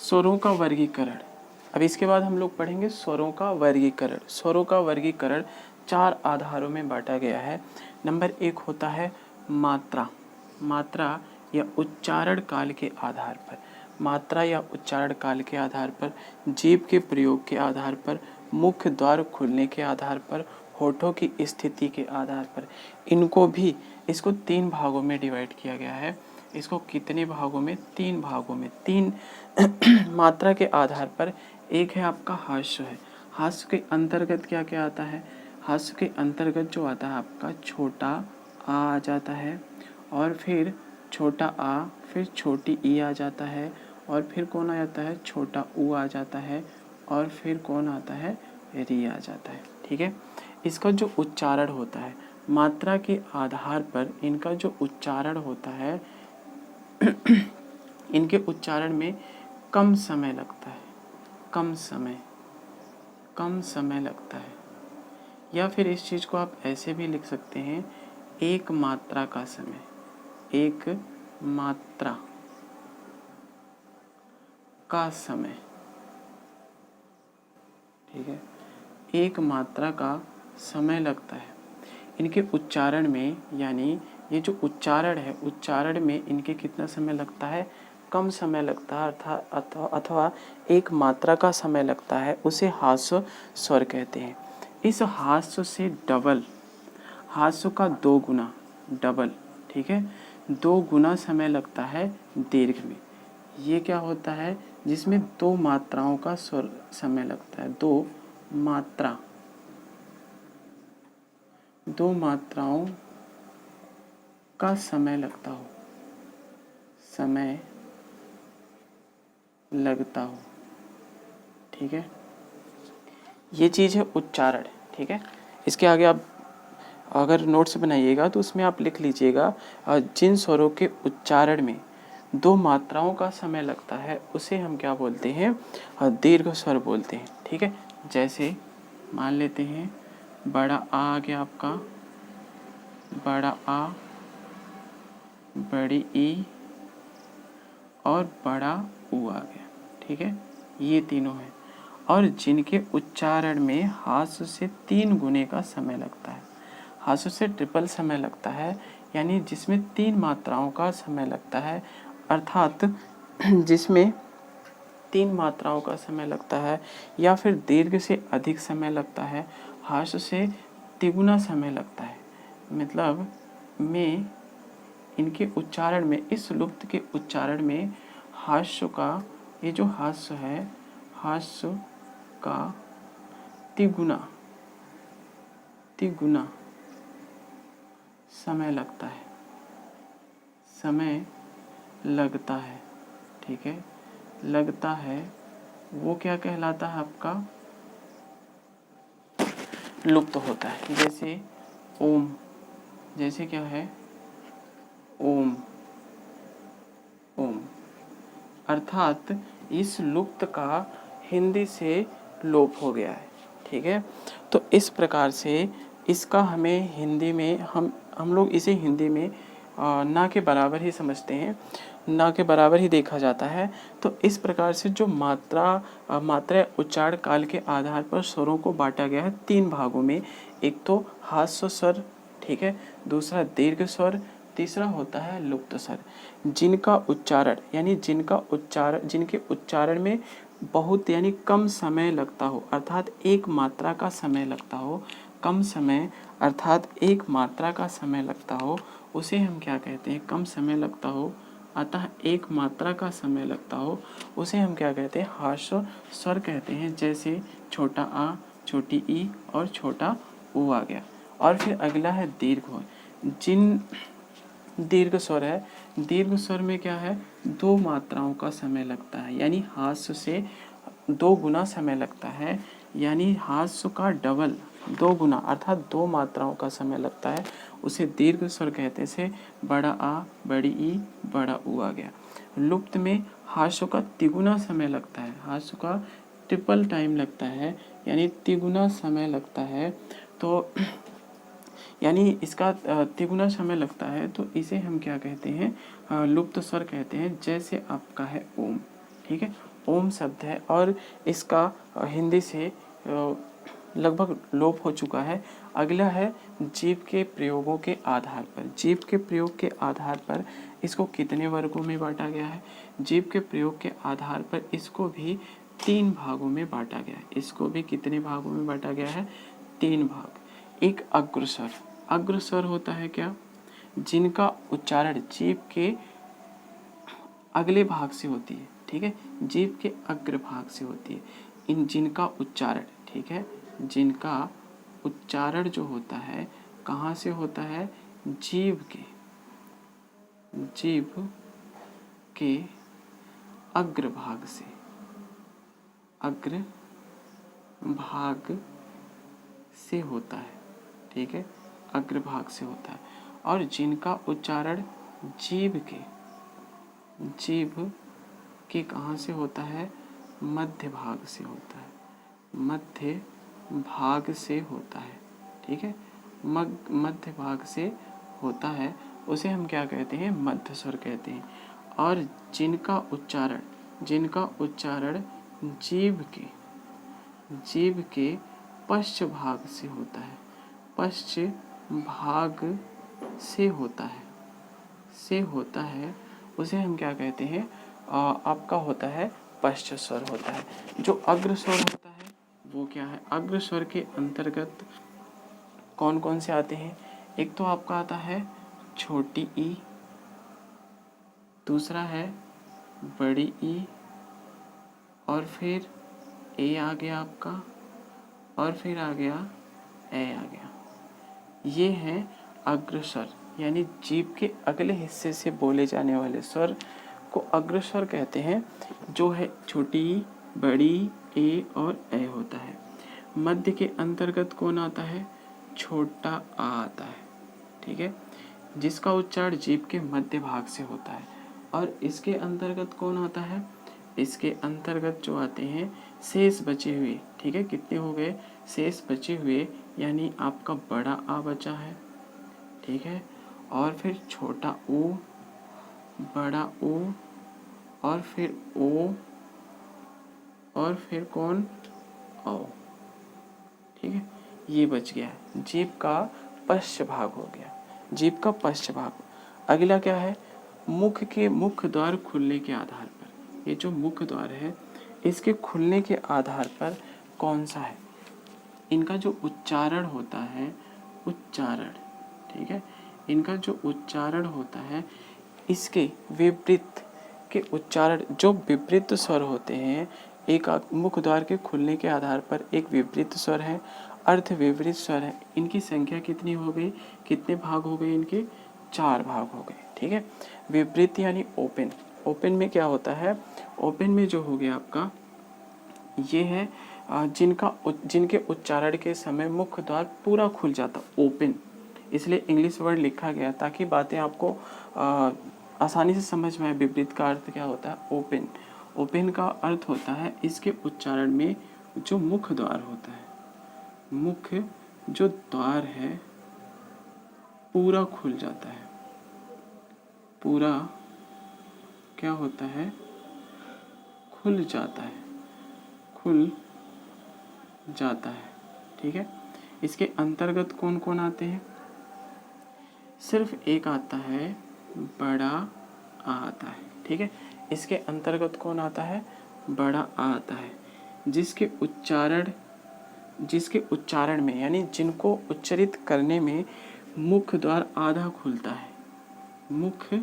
स्वरों का वर्गीकरण। अब इसके बाद हम लोग पढ़ेंगे स्वरों का वर्गीकरण। स्वरों का वर्गीकरण 4 आधारों में बांटा गया है। नंबर 1 होता है मात्रा। मात्रा या उच्चारण काल के आधार पर, मात्रा या उच्चारण काल के आधार पर, जीभ के प्रयोग के आधार पर, मुख्य द्वार खुलने के आधार पर, होठों की स्थिति के आधार पर। इनको भी, इसको 3 भागों में डिवाइड किया गया है। इसको कितने भागों में? 3 भागों में। 3 मात्रा के आधार पर। एक है आपका हास्य है। हास्य के अंतर्गत क्या क्या आता है? हास्य के अंतर्गत जो आता है आपका छोटा आ जाता है, और फिर छोटा आ, फिर छोटी ई आ जाता है, और फिर कौन आ जाता है? छोटा ऊ आ जाता है, और फिर कौन आता है? री आ जाता है। ठीक है। इसका जो उच्चारण होता है, मात्रा के आधार पर इनका जो उच्चारण होता है इनके उच्चारण में कम समय लगता है। कम समय लगता है। या फिर इस चीज़ को आप ऐसे भी लिख सकते हैं, एक मात्रा का समय। एक मात्रा का समय। ठीक है। एक मात्रा का समय लगता है इनके उच्चारण में। यानी ये जो उच्चारण है, उच्चारण में इनके कितना समय लगता है? कम समय लगता है, अर्थात अथवा एक मात्रा का समय लगता है। उसे हास्य स्वर कहते हैं। इस हास्य से डबल, हास्य का 2 गुना, डबल, ठीक है, 2 गुना समय लगता है दीर्घ में। ये क्या होता है? जिसमें 2 मात्राओं का स्वर समय लगता है। 2 मात्राओं का समय लगता हो, समय लगता हो। ठीक है। ये चीज़ है उच्चारण। ठीक है। इसके आगे आप अगर नोट्स बनाइएगा तो उसमें आप लिख लीजिएगा, जिन स्वरों के उच्चारण में 2 मात्राओं का समय लगता है उसे हम क्या बोलते हैं? दीर्घ स्वर बोलते हैं। ठीक है। जैसे मान लेते हैं बड़ा आ गया आपका, बड़ा आ, बड़ी ई और बड़ा ऊ आ गया। ठीक है। ये तीनों हैं, और जिनके उच्चारण में हास्य से 3 गुने का समय लगता है। हास्य से ट्रिपल समय लगता है, यानी जिसमें 3 मात्राओं का समय लगता है, अर्थात जिसमें 3 मात्राओं का समय लगता है, या फिर दीर्घ से अधिक समय लगता है, हास्य से तिगुना समय लगता है। मतलब में इनके उच्चारण में, इस लुप्त के उच्चारण में हास्य का, ये जो हास्य है, हास्य का तिगुना समय लगता है, समय लगता है। ठीक है। लगता है, वो क्या कहलाता है आपका? लुप्त होता है। जैसे ओम, जैसे क्या है? ओम, ओम, अर्थात इस लुप्त का हिंदी से लोप हो गया है। ठीक है। तो इस प्रकार से इसका हमें हिंदी में, हम लोग इसे हिंदी में ना के बराबर ही समझते हैं, ना के बराबर ही देखा जाता है। तो इस प्रकार से जो मात्रा उच्चारण काल के आधार पर स्वरों को बांटा गया है 3 भागों में। एक तो हास्य स्वर, ठीक है, दूसरा दीर्घ स्वर, तीसरा होता है लुप्त स्वर। जिनका उच्चारण, यानी जिनके उच्चारण में बहुत यानी कम समय लगता हो, अर्थात एक मात्रा का समय लगता हो, कम समय अर्थात एक मात्रा का समय लगता हो, उसे हम क्या कहते हैं? कम समय लगता हो, अतः एक मात्रा का समय लगता हो, उसे हम क्या कहते हैं? हास्य स्वर कहते हैं। जैसे छोटा आ, छोटी ई और छोटा ऊ आ गया। और फिर अगला है दीर्घ। जिन दीर्घ स्वर है, दीर्घ स्वर में क्या है? 2 मात्राओं का समय लगता है, यानी हास्य से 2 गुना समय लगता है, यानी हास्य का डबल, 2 गुना अर्थात 2 मात्राओं का समय लगता है, उसे दीर्घ स्वर कहते से बड़ा आ, बड़ी ई, बड़ा ऊ आ गया। लुप्त में हास्य का तिगुना समय लगता है, हास्य का ट्रिपल टाइम लगता है, यानी तिगुना समय लगता है। तो यानी इसका तिगुना समय लगता है, तो इसे हम क्या कहते हैं? लुप्त स्वर कहते हैं। जैसे आपका है ओम। ठीक है। ओम शब्द है और इसका हिंदी से लगभग लोप हो चुका है। अगला है जीव के प्रयोगों के आधार पर। जीव के प्रयोग के आधार पर इसको कितने वर्गों में बांटा गया है? जीव के प्रयोग के आधार पर इसको भी 3 भागों में बांटा गया है। इसको भी कितने भागों में बांटा गया है? 3 भाग। एक अग्रस्वर। अग्रस्वर होता है क्या? जिनका उच्चारण जीव के अगले भाग से होती है, ठीक है, जीव के अग्र भाग से होती है। इन जिनका उच्चारण, ठीक है, जिनका उच्चारण जो होता है कहाँ से होता है? जीव के अग्र भाग से, अग्र भाग से होता है, ठीक है, अग्र भाग से होता है। और जिनका उच्चारण जीव के कहाँ से होता है? मध्य भाग से होता है, मध्य भाग से होता है, ठीक है, मध्य भाग से होता है, उसे हम क्या कहते हैं? मध्य स्वर कहते हैं। और जिनका उच्चारण जीव के पश्च भाग से होता है, पश्च भाग से होता है, उसे हम क्या कहते हैं? आपका होता है पश्च स्वर होता है। जो अग्र स्वर होता है वो क्या है? अग्र स्वर के अंतर्गत कौन कौन से आते हैं? एक तो आपका आता है छोटी ई, दूसरा है बड़ी ई, और फिर ए आ गया आपका, और फिर आ गया ए आ गया। ये है अग्र स्वर, यानी जीभ के अगले हिस्से से बोले जाने वाले स्वर को अग्र स्वर कहते हैं, जो है छोटी, बड़ी, ए और ए होता है। मध्य के अंतर्गत कौन आता है? छोटा आ आता है, ठीक है, जिसका उच्चारण जीभ के मध्य भाग से होता है। और इसके अंतर्गत कौन आता है? इसके अंतर्गत जो आते हैं शेष बचे हुए, ठीक है, कितने हो गए? शेष बचे हुए, यानी आपका बड़ा आ बचा है, ठीक है, और फिर छोटा ओ, बड़ा ओ, और फिर ओ, और फिर कौन? ओ, ठीक है, ये बच गया है। जीभ का पश्च भाग हो गया, जीभ का पश्च भाग। अगला क्या है? मुख के मुख द्वार खुलने के आधार पर। ये जो मुख द्वार है इसके खुलने के आधार पर कौन सा है? इनका जो उच्चारण होता है, उच्चारण, ठीक है, इनका जो उच्चारण होता है इसके विपरीत के उच्चारण, जो विपरीत स्वर होते हैं, एक मुख द्वार के खुलने के आधार पर एक विपरीत स्वर है, अर्थ विपरीत स्वर है। इनकी संख्या कितनी हो गई? कितने भाग हो गए इनके? 4 भाग हो गए, ठीक है। विपरीत यानी ओपन। ओपन में क्या होता है? ओपन में जो हो गया आपका ये है जिनके उच्चारण के समय मुख द्वार पूरा खुल जाता, ओपन, इसलिए इंग्लिश वर्ड लिखा गया ताकि बातें आपको आसानी से समझ में आए। विपरीत का अर्थ क्या होता है? ओपन। ओपन का अर्थ होता है इसके उच्चारण में जो मुख द्वार होता है, मुख जो द्वार है पूरा खुल जाता है, पूरा क्या होता है? खुल जाता है, खुल जाता है, ठीक है। इसके अंतर्गत कौन कौन आते हैं? सिर्फ एक आता है, बड़ा आ आता है, ठीक है। इसके अंतर्गत कौन आता है? बड़ा आ आता है, जिसके उच्चारण में, यानी जिनको उच्चरित करने में मुख द्वार आधा खुलता है, मुख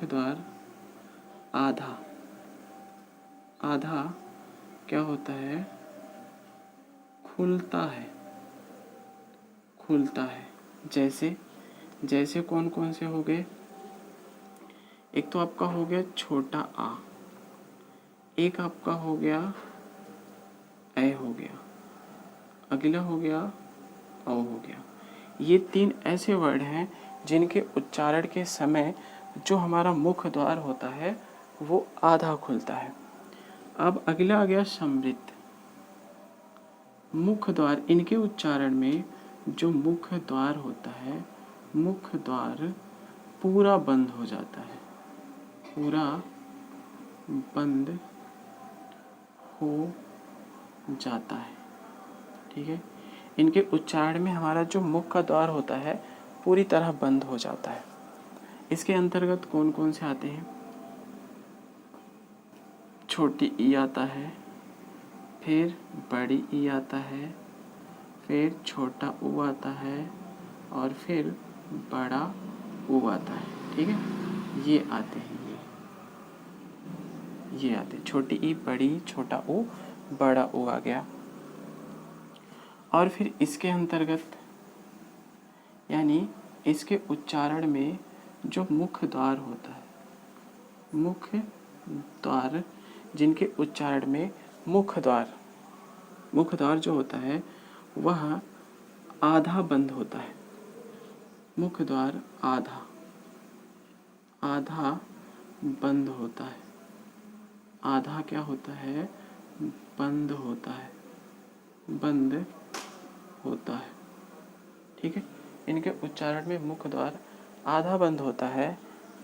द्वार आधा क्या होता है? खुलता है। जैसे कौन कौन से हो गए? एक तो आपका हो गया छोटा आ, एक आपका हो गया ए हो गया, अगला हो गया ओ हो गया। ये 3 ऐसे वर्ड हैं जिनके उच्चारण के समय जो हमारा मुख द्वार होता है वो आधा खुलता है। अब अगला आ गया समृद्ध। मुख द्वार, इनके उच्चारण में जो मुख द्वार होता है, मुख द्वार पूरा बंद हो जाता है, पूरा बंद हो जाता है। ठीक है, इनके उच्चारण में हमारा जो मुख का द्वार होता है पूरी तरह बंद हो जाता है। इसके अंतर्गत कौन कौन से आते हैं? छोटी ई आता है, फिर बड़ी ई आता है, फिर छोटा ऊ आता है और फिर बड़ा ऊ आता है। ठीक है, ये आते हैं, ये आते हैं। छोटी ई, बड़ी, छोटा ऊ, बड़ा ऊ आ गया। और फिर इसके अंतर्गत यानी इसके उच्चारण में जो मुख्य द्वार होता है, मुख्य द्वार, जिनके उच्चारण में मुख्य द्वार जो होता है वह आधा बंद होता है। मुख्य द्वार आधा बंद होता है। आधा क्या होता है? बंद होता है, बंद होता है। ठीक है, इनके उच्चारण में मुख्य द्वार आधा बंद होता है।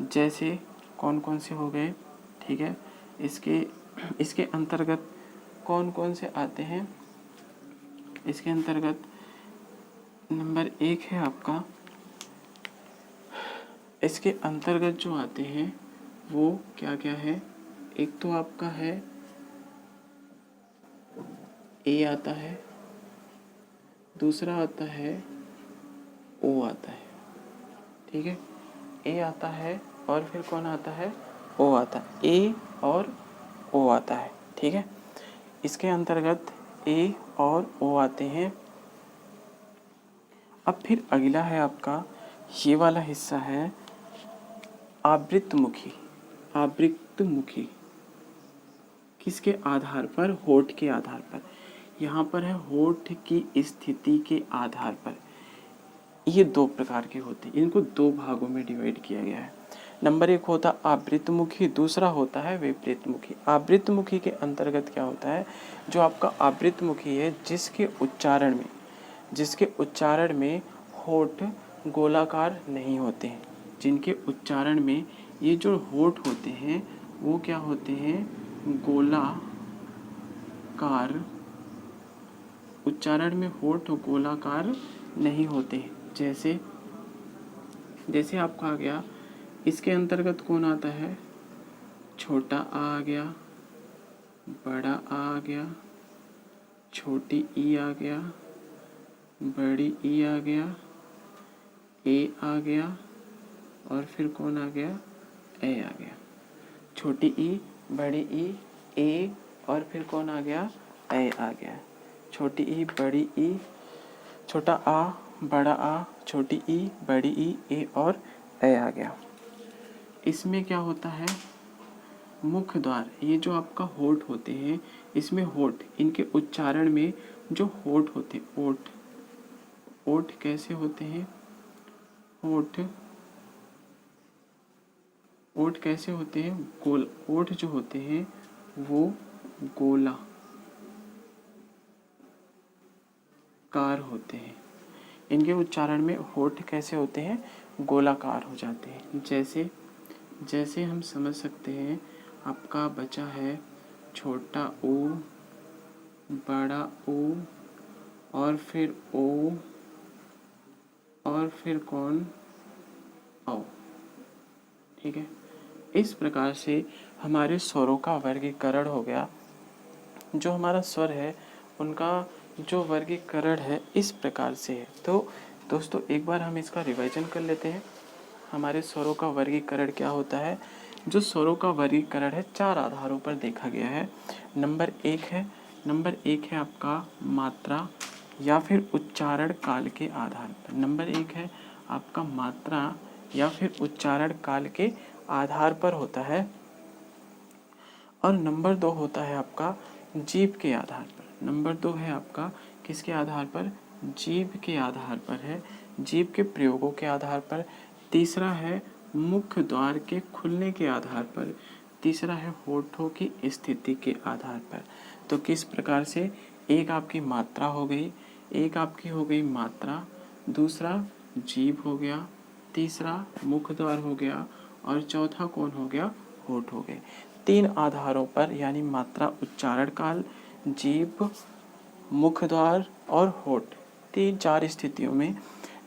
जैसे कौन कौन से हो गए? ठीक है, इसके अंतर्गत कौन कौन से आते हैं? इसके अंतर्गत नंबर 1 है आपका, इसके अंतर्गत जो आते हैं वो क्या क्या है? एक तो आपका है ए आता है, दूसरा आता है ओ आता है। ठीक है, ए आता है और फिर कौन आता है? ओ आता है। ए और ओ आता है। ठीक है, इसके अंतर्गत ए और ओ आते हैं। अब फिर अगला है आपका, ये वाला हिस्सा है आवृत्तमुखी। आवृत्तमुखी किसके आधार पर? होठ के आधार पर। यहाँ पर है होठ की स्थिति के आधार पर। ये 2 प्रकार के होते हैं, इनको 2 भागों में डिवाइड किया गया है। नंबर 1 होता आवृत्तमुखी, दूसरा होता है विपरीतमुखी। आवृत्तमुखी के अंतर्गत क्या होता है? जो आपका आवृत्तमुखी है जिसके उच्चारण में होठ गोलाकार नहीं होते हैं, जिनके उच्चारण में ये जो होठ होते हैं वो क्या होते हैं? गोलाकार। उच्चारण में होठ गोलाकार नहीं होते। जैसे आपका आ गया, इसके अंतर्गत कौन आता है? छोटा आ गया, बड़ा आ गया, छोटी ई आ गया, बड़ी ई आ गया, ए आ गया और फिर कौन आ गया? ए आ गया। छोटी ई, बड़ी ई, ए और फिर कौन आ गया? ए आ गया। छोटी ई, बड़ी ई, छोटा आ, बड़ा आ, छोटी ई, बड़ी ई, ए और ए आ गया। इसमें क्या होता है? मुख्य द्वार, ये जो आपका होठ होते हैं, इसमें होठ, इनके उच्चारण में जो होठ होते हैं, ओठ कैसे होते हैं? ओठ कैसे होते हैं? गोल। ओठ जो होते हैं वो गोलाकार होते हैं। इनके उच्चारण में होठ कैसे होते हैं? गोलाकार हो जाते हैं। जैसे हम समझ सकते हैं, आपका बचा है छोटा ओ, बड़ा ओ और फिर ओ और फिर कौन? औ। ठीक है, इस प्रकार से हमारे स्वरों का वर्गीकरण हो गया। जो हमारा स्वर है उनका जो वर्गीकरण है इस प्रकार से है। तो दोस्तों एक बार हम इसका रिवीजन कर लेते हैं। हमारे स्वरों का वर्गीकरण क्या होता है? जो स्वरों का वर्गीकरण है 4 आधारों पर देखा गया है। नंबर 1 है आपका मात्रा या फिर उच्चारण काल के आधार पर। नंबर 1 है आपका मात्रा या फिर उच्चारण काल के आधार पर होता है। और नंबर 2 होता है आपका जीभ के आधार पर। नंबर 2 है आपका किसके आधार पर? जीभ के आधार पर है, जीभ के प्रयोगों के आधार पर। तीसरा है मुख्य द्वार के खुलने के आधार पर। तीसरा है होठों की स्थिति के आधार पर। तो किस प्रकार से? एक आपकी मात्रा हो गई, मात्रा, दूसरा जीभ हो गया, तीसरा मुख्य द्वार हो गया और चौथा कौन हो गया? होठ हो गए। 3 आधारों पर यानी मात्रा, उच्चारण काल, जीभ, मुख द्वार और होठ, 3-4 स्थितियों में,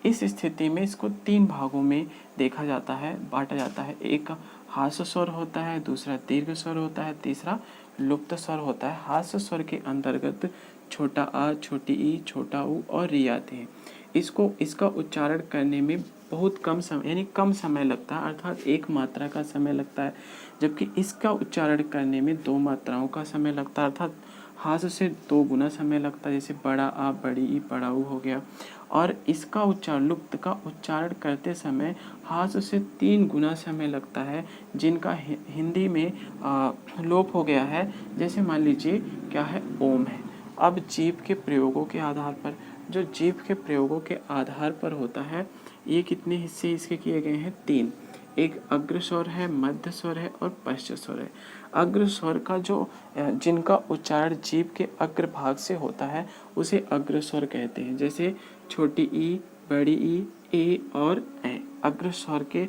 इस स्थिति में इसको 3 भागों में देखा जाता है, बांटा जाता है। एक हास्य स्वर होता है, दूसरा दीर्घ स्वर होता है, तीसरा लुप्त स्वर होता है। हास्य स्वर के अंतर्गत छोटा आ, छोटी ई, छोटा ऊ और री आते हैं। इसका उच्चारण करने में बहुत कम समय यानी कम समय लगता है, अर्थात 1 मात्रा का समय लगता है, जबकि इसका उच्चारण करने में 2 मात्राओं का समय लगता है, अर्थात हास्य से 2 गुना समय लगता है, जैसे बड़ा आ, बड़ी ई, बड़ा ऊ हो गया। और इसका उच्चारण, लुप्त का उच्चारण करते समय हास्य से 3 गुना समय लगता है, जिनका हिंदी में लोप हो गया है। जैसे मान लीजिए क्या है, ओम है। अब जीभ के प्रयोगों के आधार पर, जो जीभ के प्रयोगों के आधार पर होता है, ये कितने हिस्से इसके किए गए हैं, 3। एक अग्र स्वर है, मध्य स्वर है और पश्च स्वर है। अग्र स्वर का जो जिनका उच्चारण जीभ के अग्र भाग से होता है, उसे अग्र स्वर कहते हैं। जैसे छोटी ई, बड़ी ई, ए और ए। अग्र स्वर के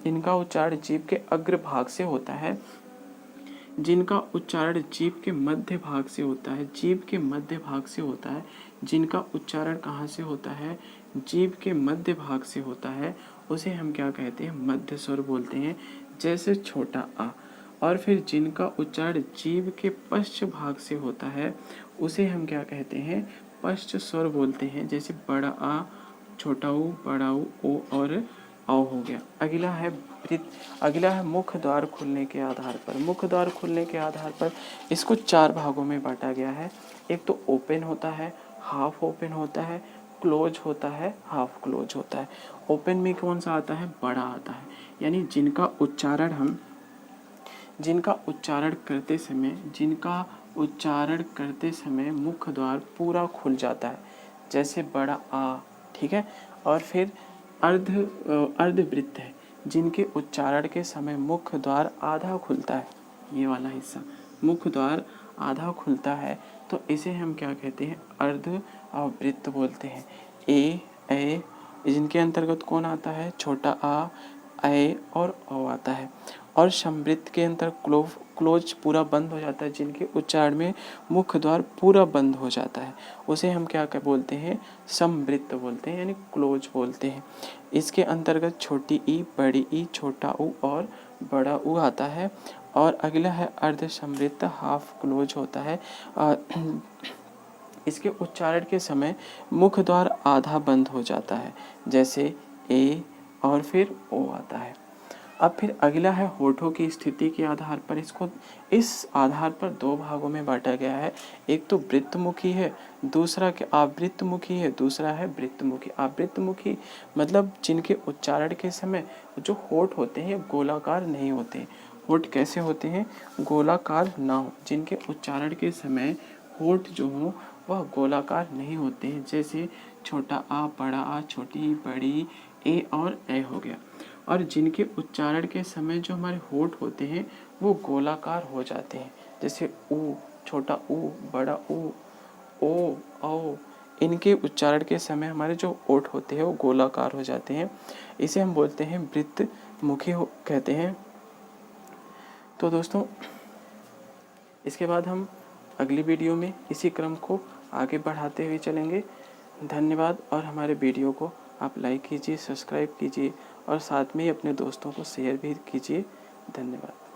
इनका उच्चारण जीभ के अग्र भाग से होता है, जिनका उच्चारण जीभ के मध्य भाग से होता है। जीभ के मध्य भाग से होता है, जिनका उच्चारण कहाँ से होता है, जीभ के मध्य भाग से होता है, उसे हम क्या कहते हैं, मध्य स्वर बोलते हैं। जैसे छोटा आ। और फिर जिनका उच्चारण जीभ के पश्च भाग से होता है, उसे हम क्या कहते हैं, पश्च स्वर बोलते हैं। जैसे बड़ा आ, छोटा ऊ, बड़ा ऊ, ओ और औ हो गया। अगला है मुख द्वार खुलने के आधार पर। मुख द्वार खुलने के आधार पर इसको 4 भागों में बांटा गया है। एक तो ओपन होता है, हाफ ओपन होता है, क्लोज होता है, हाफ क्लोज होता है। ओपन में कौन सा आता है, बड़ा आता है, यानी जिनका उच्चारण करते समय मुख द्वार पूरा खुल जाता है, जैसे बड़ा आ, ठीक है। और फिर अर्धवृत्त है, जिनके उच्चारण के समय मुख द्वार आधा खुलता है, ये वाला हिस्सा मुख द्वार आधा खुलता है, तो इसे हम क्या कहते हैं, अर्धवृत्त बोलते हैं। ए जिनके अंतर्गत कौन आता है, छोटा आ, ए और औ आता है। और समवृत्त के अंतर क्लोज पूरा बंद हो जाता है, जिनके उच्चारण में मुख द्वार पूरा बंद हो जाता है, उसे हम क्या बोलते हैं, समवृत्त बोलते हैं, यानी क्लोज बोलते हैं। इसके अंतर्गत छोटी ई, बड़ी ई, छोटा ऊ और बड़ा ऊ आता है। और अगला है अर्ध समवृत्त, हाफ क्लोज होता है। इसके उच्चारण के समय मुख द्वार आधा बंद हो जाता है, जैसे ए और फिर ओ आता है। अब फिर अगला है होठों की स्थिति के आधार पर। इस आधार पर 2 भागों में बांटा गया है। एक तो वृत्तमुखी है, दूसरा के आवृत्तमुखी है, दूसरा है वृत्तमुखी। आवृत्तमुखी मतलब जिनके उच्चारण के समय जो होठ होते हैं गोलाकार नहीं होते। होठ कैसे होते हैं, गोलाकार ना हो, जिनके उच्चारण के समय होठ जो हो वह गोलाकार नहीं होते हैं। जैसे छोटा आ, बड़ा आ, छोटी, बड़ी, ए और ए हो गया। और जिनके उच्चारण के समय जो हमारे होठ होते हैं वो गोलाकार हो जाते हैं, जैसे ऊ, छोटा ऊ, बड़ा ऊ, ओ, औ। इनके उच्चारण के समय हमारे जो होठ होते हैं वो गोलाकार हो जाते हैं, इसे हम बोलते हैं वृत्तमुखी कहते हैं। तो दोस्तों, इसके बाद हम अगली वीडियो में इसी क्रम को आगे बढ़ाते हुए चलेंगे। धन्यवाद। और हमारे वीडियो को आप लाइक कीजिए, सब्सक्राइब कीजिए और साथ में ही अपने दोस्तों को शेयर भी कीजिए। धन्यवाद।